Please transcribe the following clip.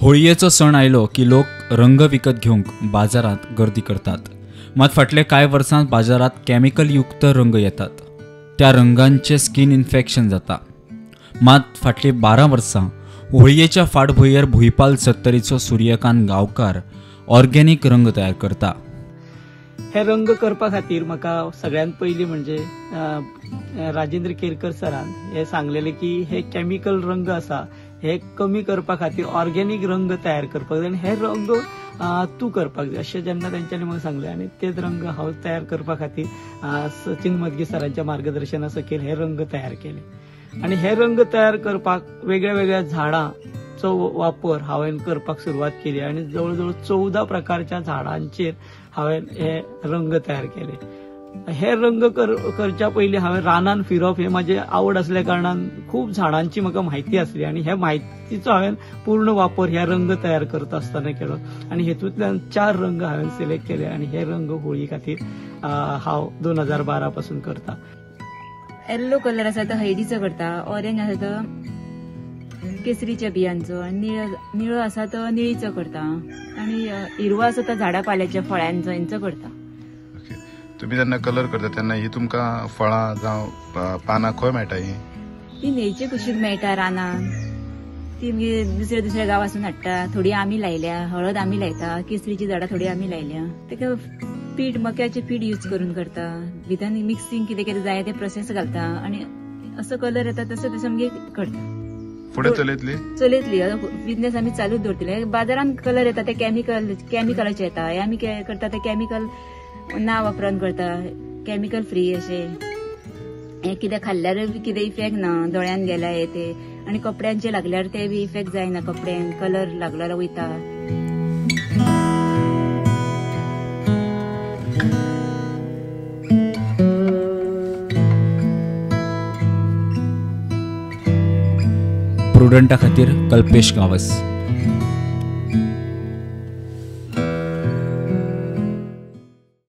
होळयेचो सण आयलो की लोक रंग विकत घेवंक बाजारात गर्दी करतात. मात फाटले कांय वर्सां बाजारात केमिकल युक्त रंग येतात. त्या रंगांचे स्किन इन्फेक्शन जाता. मात फाटली 12 वर्सां होळयेच्या फाटभुंयेर भुईपाल सत्तरीचो सूर्यकांत गांवकार ऑर्गेनिक रंग तयार करता. हे रंग करपा खातीर म्हाका सगळ्यात पयलीं म्हणजे राजेंद्र केरकर सरान हे सांगलेले की हे केमिकल रंग आसा हे कमी करपा खातीर ऑर्गेनिक रंग तयार करपाक जाय आनी हे रंग तूं करपाक जाय अशें जेन्ना तेंच्यांनी म्हाका सांगलें आनी तेच रंग हांव तयार करपा खातीर सचिन मदगे सरांच्या मार्गदर्शना सकयल हे रंग तयार केले. आनी हे रंग तयार करपाक वेगळ्या वेगळ्या झाडांचो वापर हांवें करपाक सुरवात केली आनी जवळ जवळ 14 प्रकारच्या झाडांचेर हांवें हे रंग तयार केले. हे रंग करच्या पयलीं हांवें रानान फिरप हे म्हाजे आवड असल्या कारणान खूब झाडांची म्हाका म्हायती आसली आनी हे म्हायतीचो हांवें पूर्ण वापर ह्या रंग तयार करता आसतना केलो आनी हेतूंतल्यान 4 रंग हांवें सिलेक्ट केले आनी हे रंग होळी खातीर हांव 2012 पासून करता. येल्लो कलर आसा तो हळदीचो करता, ऑरेंज आसा तो केसरीच्या बियांचो आनी निळो आसा तो निळीचो करता आनी हिरवो आसा तो झाडा पाल्याच्या फळ्यांचो हेंचो करता. तुम्ही जेन्ना कलर करता तेन्ना ही तुमकां फळां जावं पानां खंय मेळटा? ती न्हंयचे कुशीक मेळटा रानान, ती दुसऱ्या दुसऱ्या गांवांसून हाडटा. थोडी आमी लायल्या, हळद आमी लायता, केसरीची झाडां थोडी आमी लायल्या. तेका पीठ मक्याचे पीठ यूज करून करता, भितर मिक्सिंग कितें कितें जाय ते प्रोसेस घालता आनी असो कलर येता तसो तसो आमगे करता. फुडें चलयतली बिझनेस आमी चालूच दवरतले. बाजारान कलर येता ते केमिकलाचे येता, हे आमी करता ते केमिकल ना वापरून करता, केमिकल फ्री अशे. हे कितें खाल्ल्यार कितें इफेक्ट ना, दोळ्यान गेल्या हे ते आनी कपड्यांचे लागल्यार ते बी इफेक्ट जायना, कपड्यांक कलर लागल्यार वयता. प्रुडंटा खातीर कल्पेश गावस.